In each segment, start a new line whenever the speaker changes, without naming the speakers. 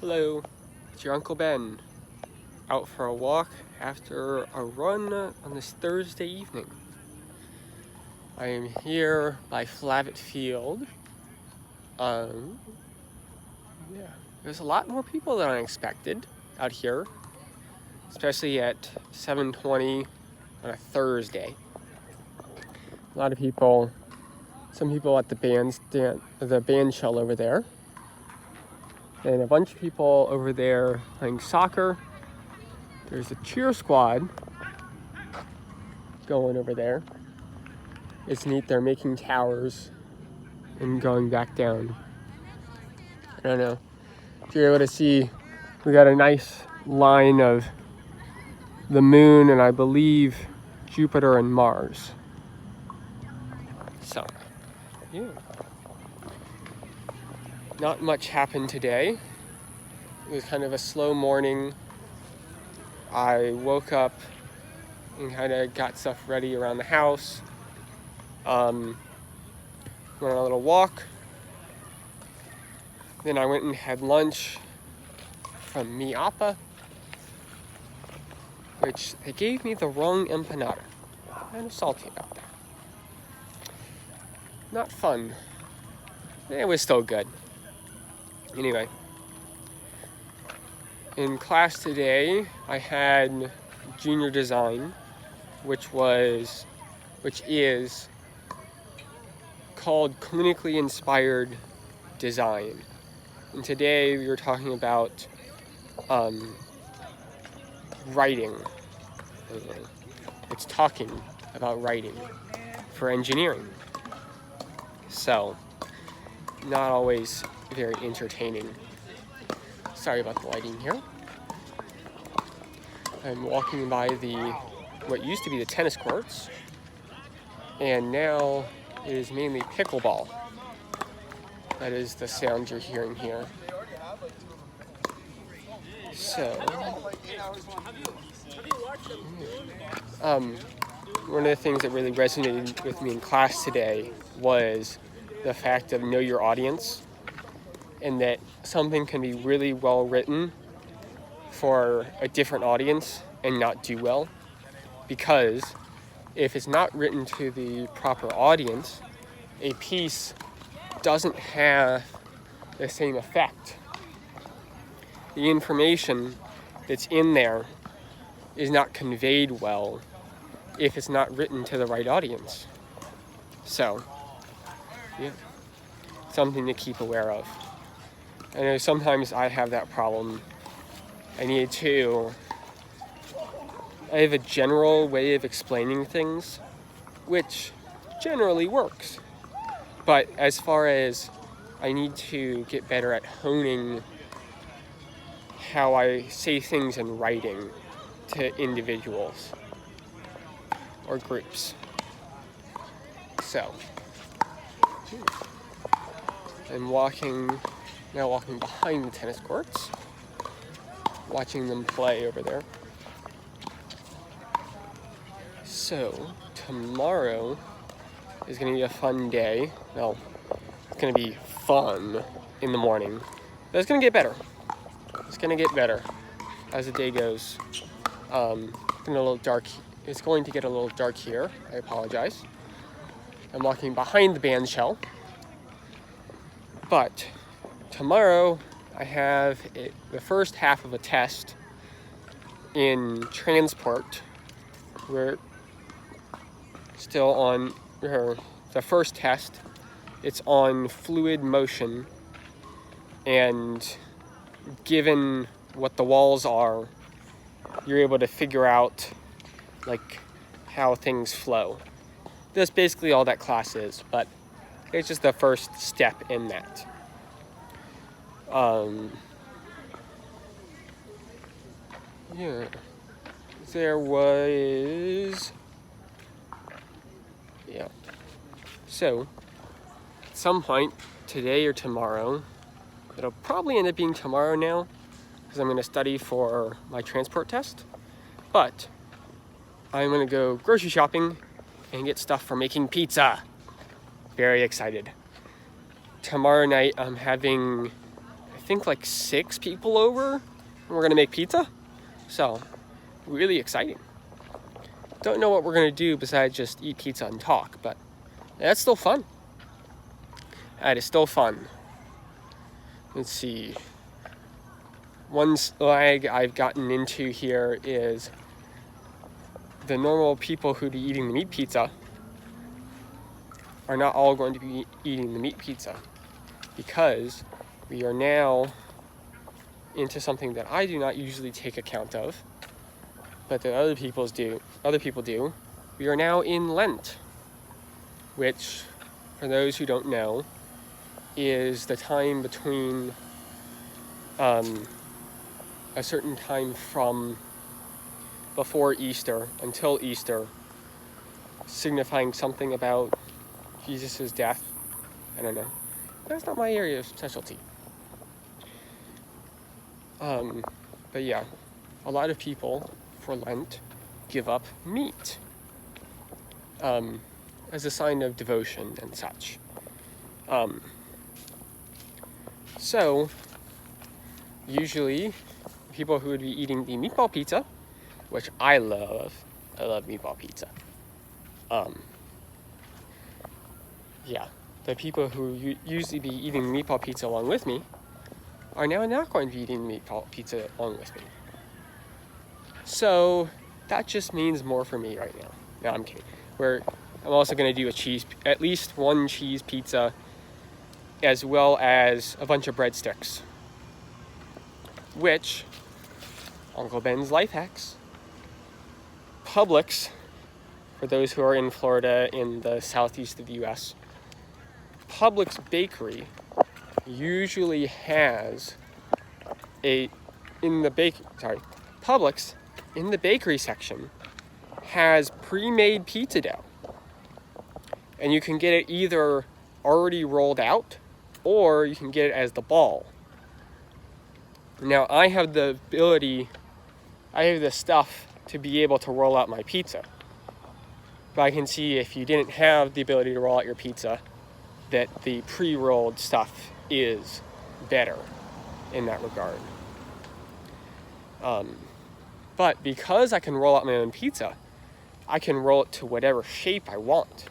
Hello, it's your Uncle Ben, out for a walk after a run on this Thursday evening. I am here by Flavet Field. There's a lot more people than I expected out here, especially at 7:20 on a Thursday. A lot of people, some people at the band shell over there, and a bunch of people over there playing soccer. There's a cheer squad going over there. It's neat, they're making towers and going back down. I don't know if you're able to see, we got a nice line of the moon and I believe Jupiter and Mars. So, yeah. Not much happened today. It was kind of a slow morning. I woke up and kind of got stuff ready around the house. Went on a little walk. Then I went and had lunch from Miapa, which they gave me the wrong empanada. I'm kind of salty about that. Not fun. It was still good. Anyway, in class today, I had junior design, which is called clinically inspired design. And today we were talking about writing. It's talking about writing for engineering. So, not always very entertaining. Sorry about the lighting here. I'm walking by what used to be the tennis courts, and now it is mainly pickleball. That is the sound you're hearing here. So, one of the things that really resonated with me in class today was the fact of know your audience, and that something can be really well written for a different audience and not do well, because if it's not written to the proper audience, a piece doesn't have the same effect. The information that's in there is not conveyed well if it's not written to the right audience. So, yeah, something to keep aware of. I know sometimes I have that problem. I have a general way of explaining things, which generally works. But as far as I need to get better at honing how I say things in writing to individuals or groups. So, I'm now walking behind the tennis courts, watching them play over there. So, tomorrow is going to be a fun day. Well, it's going to be fun in the morning, but it's going to get better. It's going to get better as the day goes. It's going to get a little dark here. I apologize. I'm walking behind the band shell. But tomorrow I have the first half of a test in transport. We're still on the first test. It's on fluid motion, and given what the walls are, you're able to figure out how things flow. That's basically all that class is, but it's just the first step in that. So, at some point, today or tomorrow, it'll probably end up being tomorrow now, because I'm going to study for my transport test. But I'm going to go grocery shopping and get stuff for making pizza. Very excited. Tomorrow night I'm having, I think like 6 people over, and we're gonna make pizza. So, really exciting. Don't know what we're gonna do besides just eat pizza and talk, but that's still fun. That is still fun. Let's see. One slag I've gotten into here is the normal people who'd be eating the meat pizza are not all going to be eating the meat pizza, because we are now into something that I do not usually take account of, but that other people do. We are now in Lent, which, for those who don't know, is the time between a certain time from before Easter until Easter, signifying something about Jesus' death. I don't know. That's not my area of specialty. But yeah, a lot of people for Lent give up meat as a sign of devotion and such. So, usually, people who would be eating the meatball pizza, which I love meatball pizza. Yeah, the people who usually be eating the meatball pizza along with me are now not going to be eating the meatball pizza along with me. So, that just means more for me right now. No, I'm kidding. I'm also going to do at least one cheese pizza, as well as a bunch of breadsticks. Which, Uncle Ben's Life Hacks, Publix, for those who are in Florida in the southeast of the U.S., Publix Bakery usually has Publix in the bakery section has pre-made pizza dough. And you can get it either already rolled out, or you can get it as the ball. Now, I have the stuff to be able to roll out my pizza. But I can see if you didn't have the ability to roll out your pizza, that the pre-rolled stuff is better in that regard. But because I can roll out my own pizza, I can roll it to whatever shape I want.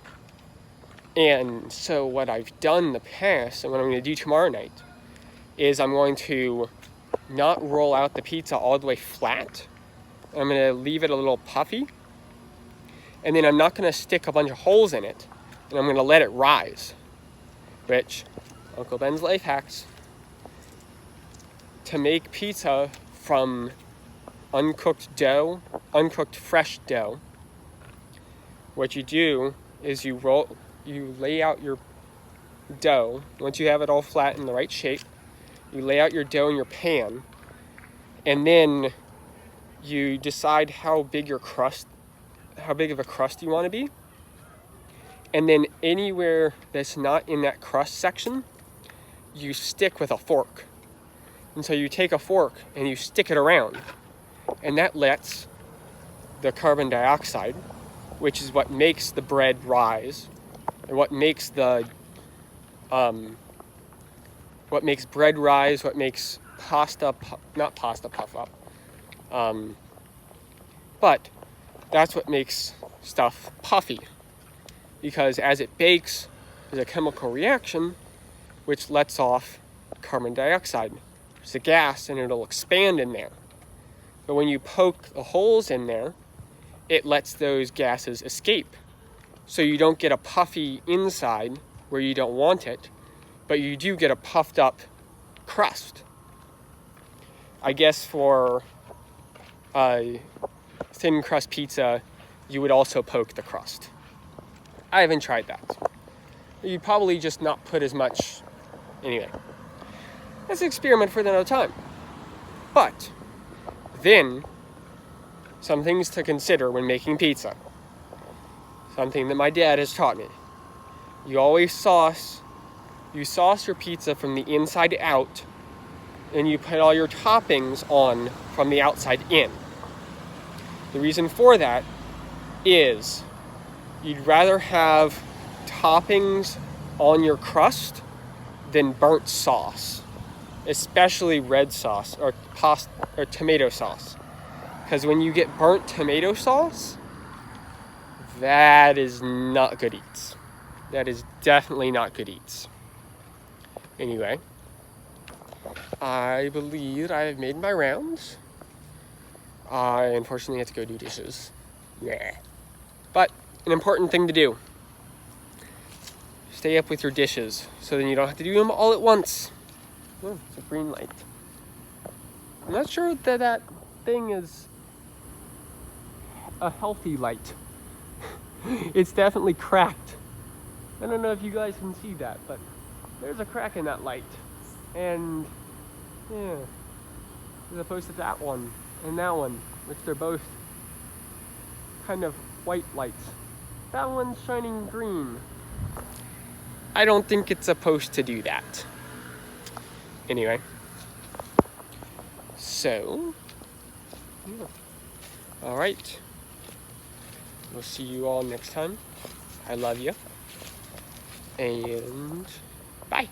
And so what I've done in the past, and what I'm going to do tomorrow night, is I'm going to not roll out the pizza all the way flat. I'm going to leave it a little puffy. And then I'm not going to stick a bunch of holes in it. And I'm going to let it rise. Which, Uncle Ben's Life Hacks. To make pizza from uncooked fresh dough, what you do is you lay out your dough. Once you have it all flat in the right shape, you lay out your dough in your pan, and then you decide how big of a crust you want to be. And then anywhere that's not in that crust section, you stick with a fork. And so you take a fork and you stick it around, and that lets the carbon dioxide, which is what makes the bread rise, and what makes bread rise, what makes not pasta puff up, but that's what makes stuff puffy, because as it bakes, there's a chemical reaction which lets off carbon dioxide. It's a gas, and it'll expand in there. But when you poke the holes in there, it lets those gases escape. So you don't get a puffy inside where you don't want it, but you do get a puffed up crust. I guess for a thin crust pizza, you would also poke the crust. I haven't tried that. You'd probably just not put as much. Anyway, that's an experiment for another time. But then, some things to consider when making pizza. Something that my dad has taught me. You always sauce your pizza from the inside out, and you put all your toppings on from the outside in. The reason for that is you'd rather have toppings on your crust than burnt sauce. especially red sauce or tomato sauce. Because when you get burnt tomato sauce, that is not good eats. That is definitely not good eats. Anyway, I believe I have made my rounds. I unfortunately have to go do dishes. Yeah. But an important thing to do. Stay up with your dishes so then you don't have to do them all at once. Oh, it's a green light. I'm not sure that that thing is a healthy light. It's definitely cracked. I don't know if you guys can see that, but there's a crack in that light. And yeah, as opposed to that one and that one, which they're both kind of white lights. That one's shining green. I don't think it's supposed to do that. Anyway, so, yeah. All right. We'll see you all next time. I love you. And bye.